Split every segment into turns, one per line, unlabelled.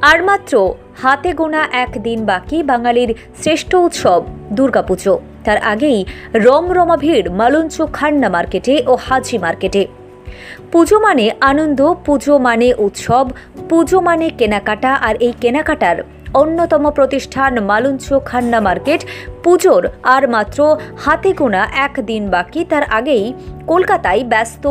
আর মাত্র হাতে গোনা একদিন বাকি বাঙালির শ্রেষ্ঠ উৎসব দুর্গাপুজো। তার আগেই রমরমা ভিড় মালঞ্চ খান্না মার্কেটে ও হাজি মার্কেটে। পুজো মানে আনন্দ, পুজো মানে উৎসব, পুজো মানে কেনাকাটা। আর এই কেনাকাটার অন্যতম প্রতিষ্ঠান মালঞ্চ খান্না মার্কেট। পুজোর আর মাত্র হাতে গোনা একদিন বাকি, তার আগেই কলকাতায় ব্যস্ত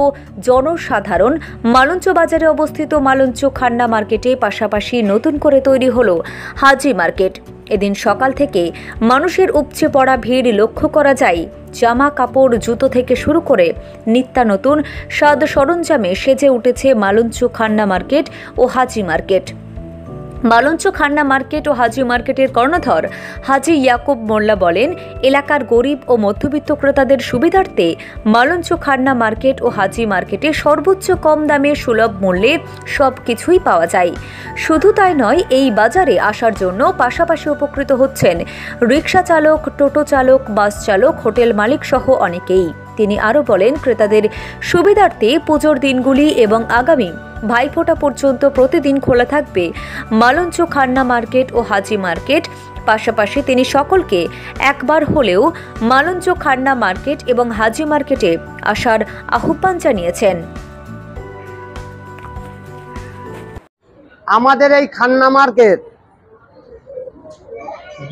জনসাধারণ মালঞ্চ বাজারে অবস্থিত মালঞ্চ খান্না মার্কেটে পাশাপাশি নতুন করে তৈরি হলো হাজি মার্কেট। এদিন সকাল থেকে মানুষের উপচে পড়া ভিড় লক্ষ্য করা যায়। জামা কাপড়, জুতো থেকে শুরু করে নিত্যানতুন সাজ সরঞ্জামে সেজে উঠেছে মালঞ্চ খান্না মার্কেট ও হাজি মার্কেট। মালঞ্চ খান্না মার্কেট ও হাজি মার্কেটের কর্ণধর হাজি ইয়াকুব মোল্লা বলেন, এলাকার গরিব ও মধ্যবিত্ত ক্রেতাদের সুবিধার্থে মালঞ্চ খান্না মার্কেট ও হাজি মার্কেটে সর্বোচ্চ কম দামে সুলভ মূল্যে সব কিছুই পাওয়া যায়। শুধু তাই নয়, এই বাজারে আসার জন্য পাশাপাশি উপকৃত হচ্ছেন রিক্সা চালক, টোটো চালক, বাস চালক, হোটেল মালিক সহ অনেকেই। তিনি আরও বলেন, ক্রেতাদের সুবিধার্থে পুজোর দিনগুলি এবং আগামী ভাইফোঁটা পর্যন্ত প্রতিদিন খোলা থাকবে মালঞ্চ খান্না মার্কেট ও হাজি মার্কেট। পাশাপাশি তিনি সকলকে একবার হলেও মালঞ্চ খান্না মার্কেট এবং হাজি মার্কেটে আসার আহ্বান জানিয়েছেন।
আমাদের এই খান্না মার্কেট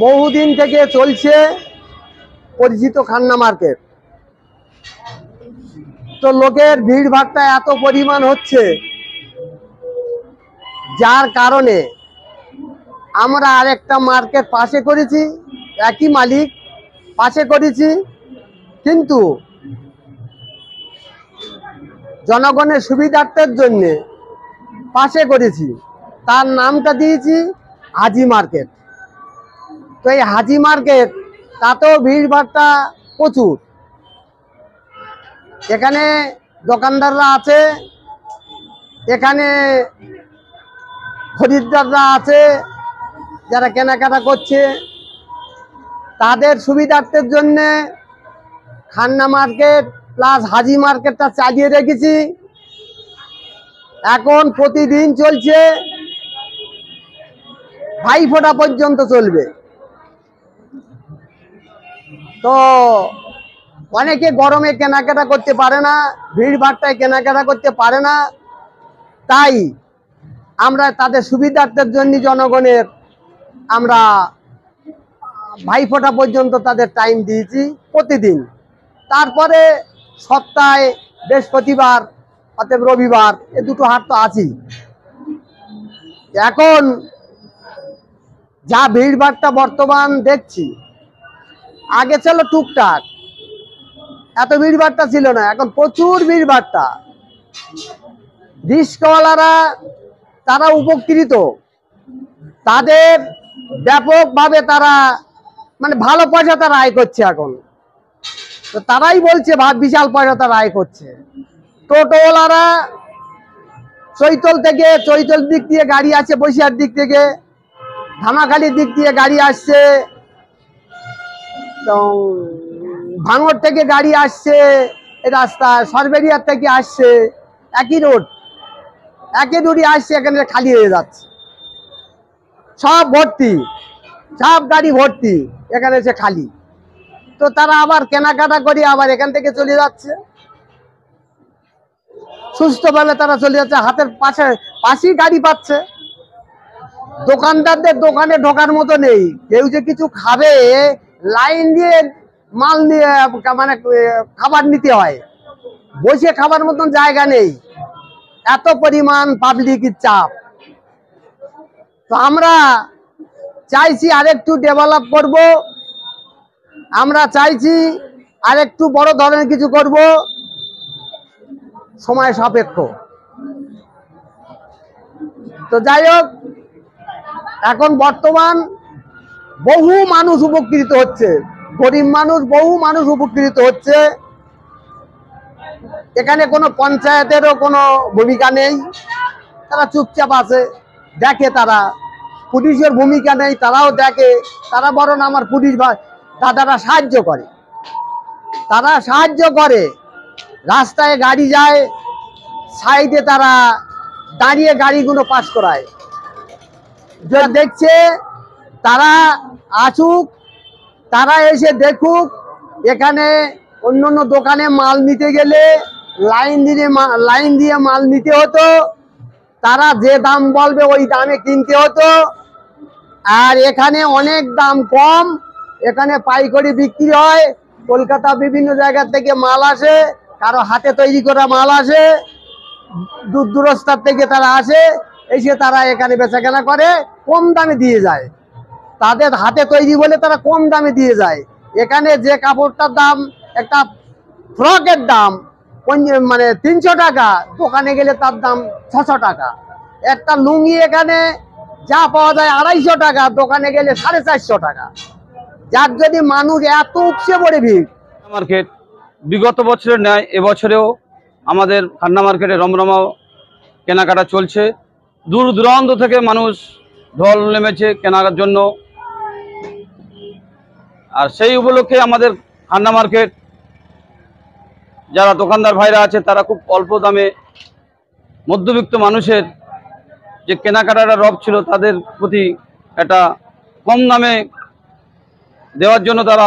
বহুদিন থেকে চলছে, পরিচিত খান্না মার্কেট। তো লোকের ভিড় ভাট্টা এত পরিমাণ হচ্ছে, যার কারণে আমরা আরেকটা মার্কেট পাশে করেছি, একই মালিক পাশে করেছি, কিন্তু জনগণের সুবিধার্থের জন্য পাশে করেছি। তার নামটা দিয়েছি হাজি মার্কেট। তো এই হাজি মার্কেট, তাতেও ভিড় ভাট্টা প্রচুর। এখানে দোকানদাররা আছে, এখানে খরিদ্দাররা আছে, যারা কেনাকাটা করছে। তাদের সুবিধার্থের জন্যে খান্না মার্কেট প্লাস হাজি মার্কেটটা চালিয়ে রেখেছি। এখন প্রতিদিন চলছে, ভাইফোঁটা পর্যন্ত চলবে। তো অনেকে গরমে কেনাকাটা করতে পারে না, ভিড় ভাট্টায় কেনাকাটা করতে পারে না, তাই আমরা তাদের সুবিধার্থের জন্য জনগণের আমরা ভাইফোঁটা পর্যন্ত তাদের টাইম দিয়েছি প্রতিদিন। তারপরে সপ্তাহে বৃহস্পতিবার অতএব রবিবার, এ দুটো হাট তো আছেই। এখন যা ভিড় ভাট্টা বর্তমান দেখছি, আগে ছিল টুকটাক, এত ভিড় ভাট্টা ছিল না, এখন প্রচুর ভিড় ভাট্টা। রিস্কওয়ালারা তারা উপকৃত, তাদের ব্যাপকভাবে তারা মানে ভালো পয়সা তারা আয় করছে এখন। তো তারাই বলছে বিশাল পয়সা তারা আয় করছে। টোটোওয়ালারা চৈতল দিক দিয়ে গাড়ি আছে, বসিরহাট দিক থেকে, ধামাখালির দিক দিয়ে গাড়ি আসছে, তো ভাঙড় থেকে গাড়ি আসছে, এই রাস্তা সরবেরিয়ার থেকে আসছে, একই রোড, একই দূরে আসছে, এখানে খালি হয়ে যাচ্ছে, সব ভর্তি, সব গাড়ি ভর্তি, এখানে এসে খালি। তো তারা আবার কেনাকাটা করে আবার এখান থেকে চলে যাচ্ছে, সুস্থ বেলা তারা চলে যাচ্ছে, হাতের পাশেই গাড়ি পাচ্ছে। দোকানদারদের দোকানে ঢোকার মতো নেই, কেউ যে কিছু খাবে লাইন দিয়ে মাল নিয়ে মানে খাবার নিতে হয়, বসে খাবার মতন জায়গা নেই, এত পরিমাণ পাবলিকের চাপ। তো আমরা চাইছি আরেকটু ডেভেলপ করব, আমরা চাইছি আরেকটু বড় ধরনের কিছু করব, সময় সাপেক্ষ। তো যাই হোক, এখন বর্তমান বহু মানুষ উপকৃত হচ্ছে, গরিব মানুষ, বহু মানুষ উপকৃত হচ্ছে। এখানে কোনো পঞ্চায়েতেরও কোনো ভূমিকা নেই, তারা চুপচাপ আছে, দেখে। তারা পুলিশের ভূমিকা নেই, তারাও দেখে। তারা বরং আমার পুলিশ দাদারা সাহায্য করে, তারা সাহায্য করে। রাস্তায় গাড়ি যায়, সাইডে তারা দাঁড়িয়ে গাড়িগুলো পাস করায়। যে দেখছে তারা আসুক, তারা এসে দেখুক। এখানে অন্য অন্য দোকানে মাল নিতে গেলে লাইন দিয়ে মাল নিতে হতো, তারা যে দাম বলবে ওই দামে কিনতে হতো। আর এখানে অনেক দাম কম, এখানে পাইকারি বিক্রি হয়। কলকাতা বিভিন্ন জায়গা থেকে মাল আসে, কারো হাতে তৈরি করা মাল আসে, দূর দূরস্থার থেকে তারা আসে, এসে তারা এখানে বেচাকেনা করে, কম দামে দিয়ে যায়। তাদের হাতে তৈরি বলে তারা কম দামে দিয়ে যায়। এখানে যে কাপড়টার দাম, একটা ফ্রকের দাম মানে 300 টাকা, দোকানে গেলে তার দাম 600 টাকা। একটা লুঙ্গি এখানে যা পাওয়া যায় 250 টাকা, দোকানে গেলে 450 টাকা। যার যদি মানুষ এত উপচে পড়ে ভিড়।
মার্কেট বিগত বছরের ন্যায় এবছরেও আমাদের খান্না মার্কেটে রমরমা কেনাকাটা চলছে। দূর দূরান্ত থেকে মানুষ ঢল নেমেছে কেনার জন্য। আর সেই উপলক্ষে আমাদের খান্না মার্কেট যারা দোকানদার ভাইরা আছে তারা খুব অল্প দামে মধ্যবিত্ত মানুষের যে কেনাকাটার রব ছিল তাদের প্রতি একটা কম দামে দেওয়ার জন্য তারা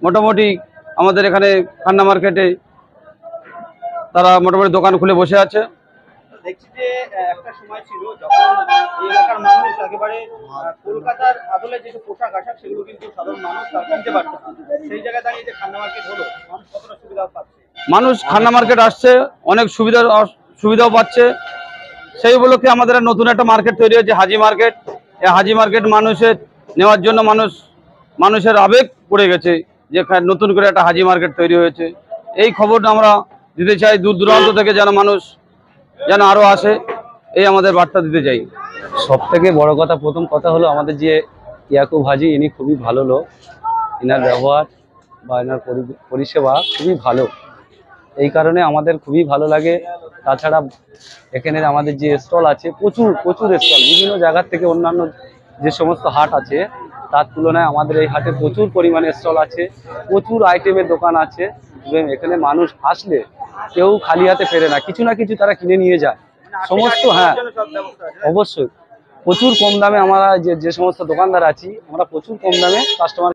মোটামুটি আমাদের এখানে খান্না মার্কেটে তারা মোটামুটি দোকান খুলে বসে আছে।
দেখছি যে একটা সময় ছিল যখন এই এলাকার মানুষ একেবারে কলকাতার আদলে যেসব পোশাক আশাক সেগুলো কিন্তু সাধারণ মানুষ তারা কিনতে পারত না। সেই জায়গায় দাঁড়িয়ে যে খান্না মার্কেট হলো, মানুষ কতটা সুবিধা পাচ্ছে?
মানুষ খান্না মার্কেট আসছে, অনেক সুবিধাও পাচ্ছে। সেই উপলক্ষে আমাদের নতুন একটা মার্কেট তৈরি হয়েছে, হাজি মার্কেট। এই হাজি মার্কেট মানুষের নেওয়ার জন্য মানুষের আবেগ পড়ে গেছে যে নতুন করে একটা হাজি মার্কেট তৈরি হয়েছে। এই খবরটা আমরা দিতে চাই, দূর দূরান্ত থেকে যেন মানুষ যেন আরো আসে, এই আমাদের বার্তা দিতে চাই।
সব থেকে বড় কথা, প্রথম কথা হলো আমাদের যে ইয়াকুব হাজি, ইনি খুবই ভালো লোক। এনার ব্যবহার বা এনার পরিষেবা খুবই ভালো, এই কারণে আমাদের খুবই ভালো লাগে। তাছাড়া এখানে আমাদের যে স্টল আছে, প্রচুর স্টল বিভিন্ন জায়গার থেকে, অন্যান্য যে সমস্ত হাট আছে তার তুলনায় আমাদের এই হাটে প্রচুর পরিমাণে স্টল আছে, প্রচুর আইটেমের দোকান আছে। এবং এখানে মানুষ আসলে কেউ খালি হাতে ফেরে না, কিছু না কিছু তারা কিনে নিয়ে যায় সমস্ত। হ্যাঁ, অবশ্যই প্রচুর কম দামে আমরা যে সমস্ত দোকানদার আছি, আমরা প্রচুর কম দামে কাস্টমার